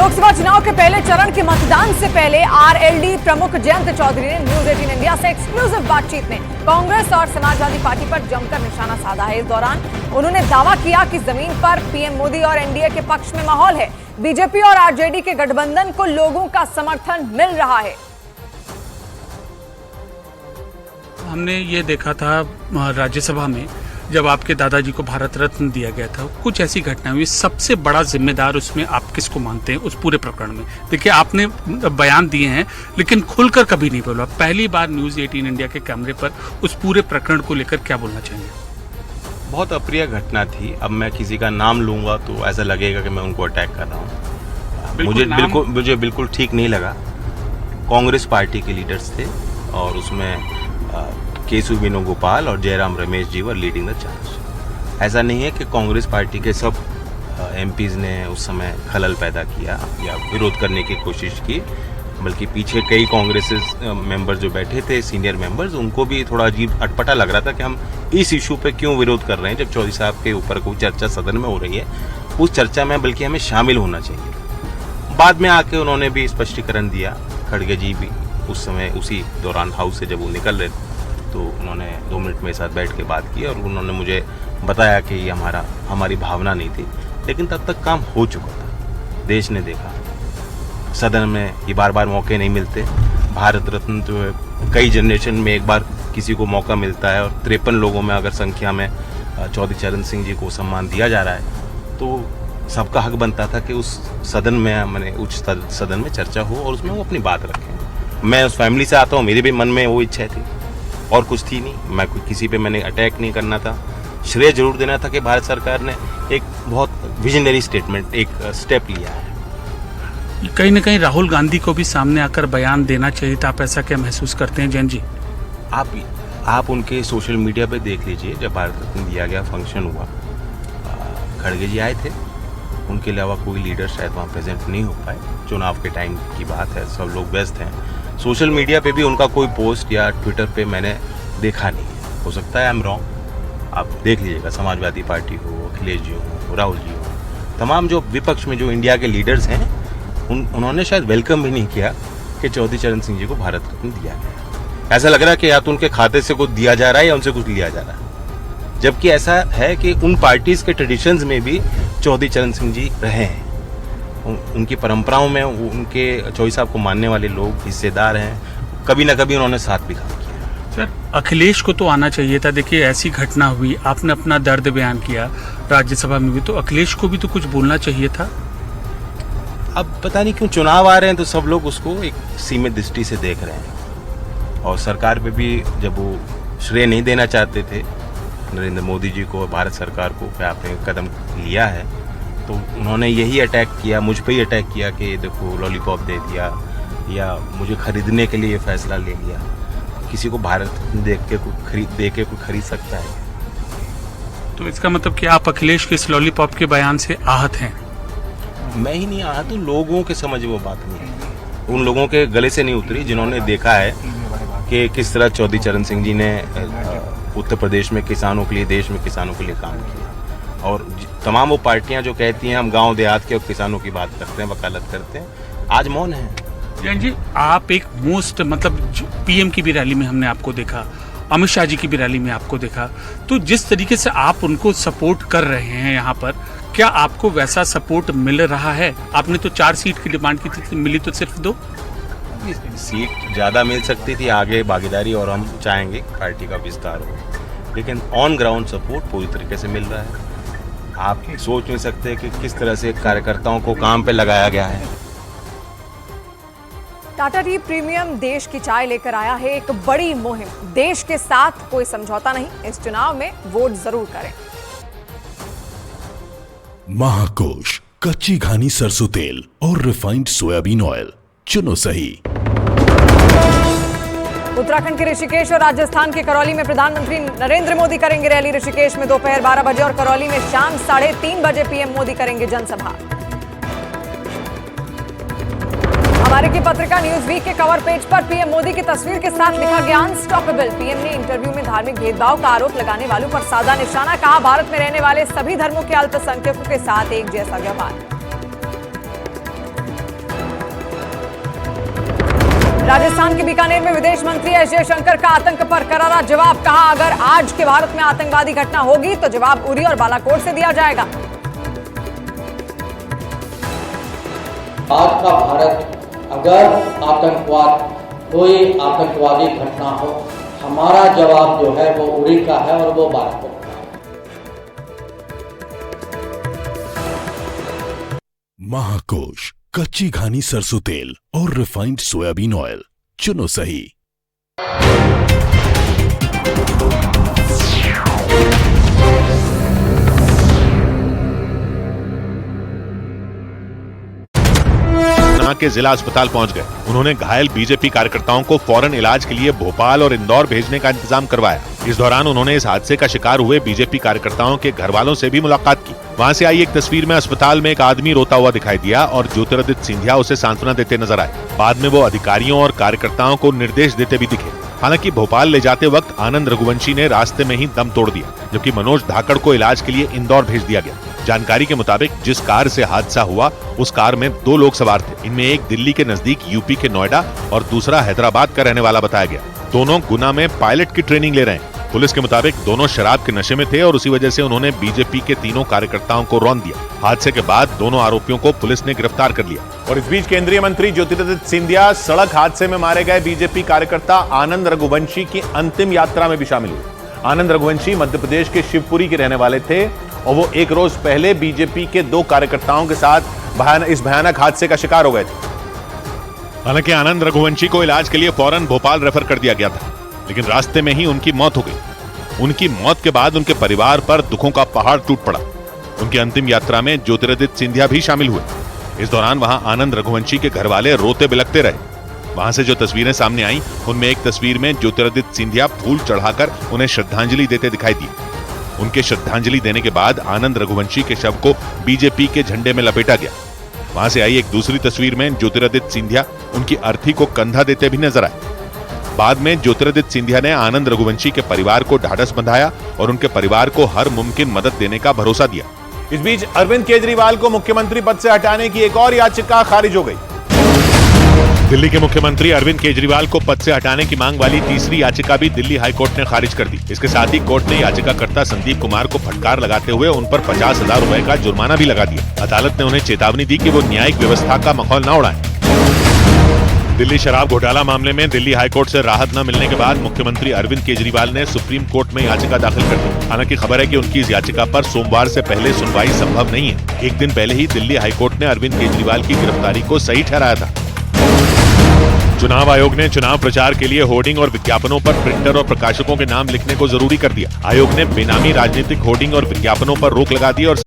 लोकसभा चुनाव के पहले चरण के मतदान से पहले आरएलडी प्रमुख जयंत चौधरी ने न्यूज 18 इंडिया से एक्सक्लूसिव बातचीत में कांग्रेस और समाजवादी पार्टी पर जमकर निशाना साधा है। इस दौरान उन्होंने दावा किया कि जमीन पर पीएम मोदी और एनडीए के पक्ष में माहौल है। बीजेपी और आरजेडी के गठबंधन को लोगों का समर्थन मिल रहा है। हमने ये देखा था राज्यसभा में जब आपके दादाजी को भारत रत्न दिया गया था, कुछ ऐसी घटना हुई। सबसे बड़ा जिम्मेदार उसमें आप किसको मानते हैं उस पूरे प्रकरण में? देखिए, आपने बयान दिए हैं लेकिन खुलकर कभी नहीं बोला। पहली बार न्यूज 18 इंडिया के कैमरे पर उस पूरे प्रकरण को लेकर क्या बोलना चाहेंगे? बहुत अप्रिय घटना थी। अब मैं किसी का नाम लूंगा तो ऐसा लगेगा कि मैं उनको अटैक कर रहा हूँ। मुझे बिल्कुल ठीक नहीं लगा। कांग्रेस पार्टी के लीडर्स थे और उसमें केशव वेणुगोपाल और जयराम रमेश जी वर लीडिंग द चार्ज। ऐसा नहीं है कि कांग्रेस पार्टी के सब एमपीज ने उस समय खलल पैदा किया या विरोध करने की कोशिश की, बल्कि पीछे कई कांग्रेस मेंबर्स जो बैठे थे, सीनियर मेंबर्स, उनको भी थोड़ा अजीब अटपटा लग रहा था कि हम इस इशू पे क्यों विरोध कर रहे हैं जब चौधरी साहब के ऊपर कोई चर्चा सदन में हो रही है। उस चर्चा में बल्कि हमें शामिल होना चाहिए। बाद में आके उन्होंने भी स्पष्टीकरण दिया। खड़गे जी भी उस समय उसी दौरान हाउस से जब वो निकल रहे थे तो उन्होंने 2 मिनट मेरे साथ बैठ के बात की और उन्होंने मुझे बताया कि ये हमारी भावना नहीं थी, लेकिन तब तक काम हो चुका था। देश ने देखा, सदन में ये बार बार मौके नहीं मिलते। भारत रत्न जो है कई जनरेशन में एक बार किसी को मौका मिलता है और 53 लोगों में अगर संख्या में चौधरी चरण सिंह जी को सम्मान दिया जा रहा है तो सबका हक बनता था कि उस सदन में, मैंने उच्च सदन में चर्चा हो और उसमें वो अपनी बात रखें। मैं उस फैमिली से आता हूँ, मेरी भी मन में वो इच्छा थी और कुछ थी नहीं। मैं किसी पे मैंने अटैक नहीं करना था। श्रेय जरूर देना था कि भारत सरकार ने एक बहुत विजनरी स्टेटमेंट, एक स्टेप लिया है। कहीं ना कहीं राहुल गांधी को भी सामने आकर बयान देना चाहिए था। आप ऐसा क्या महसूस करते हैं जैन जी? आप उनके सोशल मीडिया पे देख लीजिए। जब भारत रत्न दिया गया फंक्शन हुआ, खड़गे जी आए थे, उनके अलावा कोई लीडर शायद वहाँ प्रेजेंट नहीं हो पाए। चुनाव के टाइम की बात है, सब लोग व्यस्त हैं। सोशल मीडिया पे भी उनका कोई पोस्ट या ट्विटर पे मैंने देखा नहीं है। हो सकता है आई एम रॉन्ग, आप देख लीजिएगा। समाजवादी पार्टी हो, अखिलेश जी हो, राहुल जी हो, तमाम जो विपक्ष में जो इंडिया के लीडर्स हैं उन्होंने शायद वेलकम भी नहीं किया कि चौधरी चरण सिंह जी को भारत रत्न दिया गया। ऐसा लग रहा है कि या तो उनके खाते से कुछ दिया जा रहा है या उनसे कुछ लिया जा रहा है, जबकि ऐसा है कि उन पार्टीज के ट्रेडिशंस में भी चौधरी चरण सिंह जी रहे हैं। उनकी परंपराओं में उनके चौधरी साहब को मानने वाले लोग हिस्सेदार हैं। कभी ना कभी उन्होंने साथ भी काम किया। सर, अखिलेश को तो आना चाहिए था। देखिए, ऐसी घटना हुई, आपने अपना दर्द बयान किया राज्यसभा में भी, तो अखिलेश को भी तो कुछ बोलना चाहिए था। अब पता नहीं क्यों चुनाव आ रहे हैं तो सब लोग उसको एक सीमित दृष्टि से देख रहे हैं और सरकार पे भी जब वो श्रेय नहीं देना चाहते थे नरेंद्र मोदी जी को, भारत सरकार को, क्या आपने कदम लिया है, तो उन्होंने यही अटैक किया, मुझ पे ही अटैक किया कि देखो लॉलीपॉप दे दिया या मुझे खरीदने के लिए ये फैसला ले लिया। किसी को भारत दे के कोई खरीद सकता है? तो इसका मतलब कि आप अखिलेश के इस लॉलीपॉप के बयान से आहत हैं? मैं ही नहीं आहत हूँ, लोगों के समझ वो बात नहीं है। उन लोगों के गले से नहीं उतरी जिन्होंने देखा है कि किस तरह चौधरी चरण सिंह जी ने उत्तर प्रदेश में किसानों के लिए, देश में किसानों के लिए काम किया। और तमाम वो पार्टियां जो कहती हैं हम गांव देहात के और किसानों की बात करते हैं, वकालत करते हैं, आज मौन है। जैन जी, आप एक पीएम की भी रैली में हमने आपको देखा, अमित शाह जी की भी रैली में आपको देखा, तो जिस तरीके से आप उनको सपोर्ट कर रहे हैं यहाँ पर, क्या आपको वैसा सपोर्ट मिल रहा है? आपने तो 4 सीट की डिमांड की थी, मिली तो सिर्फ 2 सीट। ज्यादा मिल सकती थी, आगे भागीदारी और हम चाहेंगे पार्टी का विस्तार हो, लेकिन ऑन ग्राउंड सपोर्ट पूरी तरीके से मिल रहा है। आप सोच नहीं सकते कि किस तरह से कार्यकर्ताओं को काम पे लगाया गया है। टाटा टी प्रीमियम देश की चाय लेकर आया है एक बड़ी मुहिम। देश के साथ कोई समझौता नहीं, इस चुनाव में वोट जरूर करें। महाकोश, कच्ची घानी सरसों तेल और रिफाइंड सोयाबीन ऑयल, चुनो सही। उत्तराखंड के ऋषिकेश और राजस्थान के करौली में प्रधानमंत्री नरेंद्र मोदी करेंगे रैली। ऋषिकेश में दोपहर 12 बजे और करौली में शाम 3:30 बजे पीएम मोदी करेंगे जनसभा। हमारे की पत्रिका न्यूज वीक के कवर पेज पर पीएम मोदी की तस्वीर के साथ लिखा गया अनस्टॉपेबल। पीएम ने इंटरव्यू में धार्मिक भेदभाव का आरोप लगाने वालों पर साधा निशाना। कहा, भारत में रहने वाले सभी धर्मों के अल्पसंख्यकों के साथ एक जैसा व्यवहार। राजस्थान के बीकानेर में विदेश मंत्री एस जयशंकर का आतंक पर करारा जवाब। कहा, अगर आज के भारत में आतंकवादी घटना होगी तो जवाब उरी और बालाकोट से दिया जाएगा। आज का भारत अगर कोई आतंकवादी घटना हो, हमारा जवाब जो है वो उरी का है और वो बालाकोट का है। महाकोश कच्ची घानी सरसों तेल और रिफाइंड सोयाबीन ऑयल चुनो सही। के जिला अस्पताल पहुंच गए। उन्होंने घायल बीजेपी कार्यकर्ताओं को फौरन इलाज के लिए भोपाल और इंदौर भेजने का इंतजाम करवाया। इस दौरान उन्होंने इस हादसे का शिकार हुए बीजेपी कार्यकर्ताओं के घर वालों से भी मुलाकात की। वहां से आई एक तस्वीर में अस्पताल में एक आदमी रोता हुआ दिखाई दिया और ज्योतिरादित्य सिंधिया उसे सांत्वना देते नजर आए। बाद में वो अधिकारियों और कार्यकर्ताओं को निर्देश देते भी दिखे। हालांकि भोपाल ले जाते वक्त आनंद रघुवंशी ने रास्ते में ही दम तोड़ दिया, जबकि मनोज धाकड़ को इलाज के लिए इंदौर भेज दिया गया। जानकारी के मुताबिक जिस कार से हादसा हुआ उस कार में 2 लोग सवार थे। इनमें एक दिल्ली के नजदीक यूपी के नोएडा और दूसरा हैदराबाद का रहने वाला बताया गया। दोनों गुना में पायलट की ट्रेनिंग ले रहे हैं। पुलिस के मुताबिक दोनों शराब के नशे में थे और उसी वजह से उन्होंने बीजेपी के तीनों कार्यकर्ताओं को रौंद दिया। हादसे के बाद दोनों आरोपियों को पुलिस ने गिरफ्तार कर लिया। और इस बीच केंद्रीय मंत्री ज्योतिरादित्य सिंधिया सड़क हादसे में मारे गए बीजेपी कार्यकर्ता आनंद रघुवंशी की अंतिम यात्रा में भी शामिल हुए। आनंद रघुवंशी मध्य प्रदेश के शिवपुरी के रहने वाले थे और वो एक रोज पहले बीजेपी के 2 कार्यकर्ताओं के साथ इस भयानक हादसे का शिकार हो गए थे। हालांकि आनंद रघुवंशी को इलाज के लिए फौरन भोपाल रेफर कर दिया गया था, लेकिन रास्ते में ही उनकी मौत हो गई। उनकी मौत के बाद उनके परिवार पर दुखों का पहाड़ टूट पड़ा। उनकी अंतिम यात्रा में ज्योतिरादित्य सिंधिया भी शामिल हुए। इस दौरान वहां आनंद रघुवंशी के घर वाले रोते बिलखते रहे। वहां से जो तस्वीरें सामने आई उनमें एक तस्वीर में ज्योतिरादित्य सिंधिया फूल चढ़ाकर उन्हें श्रद्धांजलि देते दिखाई दिए। उनके श्रद्धांजलि देने के बाद आनंद रघुवंशी के शव को बीजेपी के झंडे में लपेटा गया। वहां से आई एक दूसरी तस्वीर में ज्योतिरादित्य सिंधिया उनकी अर्थी को कंधा देते भी नजर आए। बाद में ज्योतिरादित्य सिंधिया ने आनंद रघुवंशी के परिवार को ढाढ़स बंधाया और उनके परिवार को हर मुमकिन मदद देने का भरोसा दिया। इस बीच अरविंद केजरीवाल को मुख्यमंत्री पद से हटाने की एक और याचिका खारिज हो गई। दिल्ली के मुख्यमंत्री अरविंद केजरीवाल को पद से हटाने की मांग वाली तीसरी याचिका भी दिल्ली हाईकोर्ट ने खारिज कर दी। इसके साथ ही कोर्ट ने याचिकाकर्ता संदीप कुमार को फटकार लगाते हुए उन पर 50,000 रुपए का जुर्माना भी लगा दिया। अदालत ने उन्हें चेतावनी दी कि वो न्यायिक व्यवस्था का माहौल न उड़ाएं। दिल्ली शराब घोटाला मामले में दिल्ली हाईकोर्ट से राहत न मिलने के बाद मुख्यमंत्री अरविंद केजरीवाल ने सुप्रीम कोर्ट में याचिका दाखिल कर दी। हालांकि खबर है कि उनकी इस याचिका पर सोमवार से पहले सुनवाई संभव नहीं है। एक दिन पहले ही दिल्ली हाईकोर्ट ने अरविंद केजरीवाल की गिरफ्तारी को सही ठहराया था। चुनाव आयोग ने चुनाव प्रचार के लिए होर्डिंग और विज्ञापनों पर प्रिंटर और प्रकाशकों के नाम लिखने को जरूरी कर दिया। आयोग ने बेनामी राजनीतिक होर्डिंग और विज्ञापनों पर रोक लगा दी और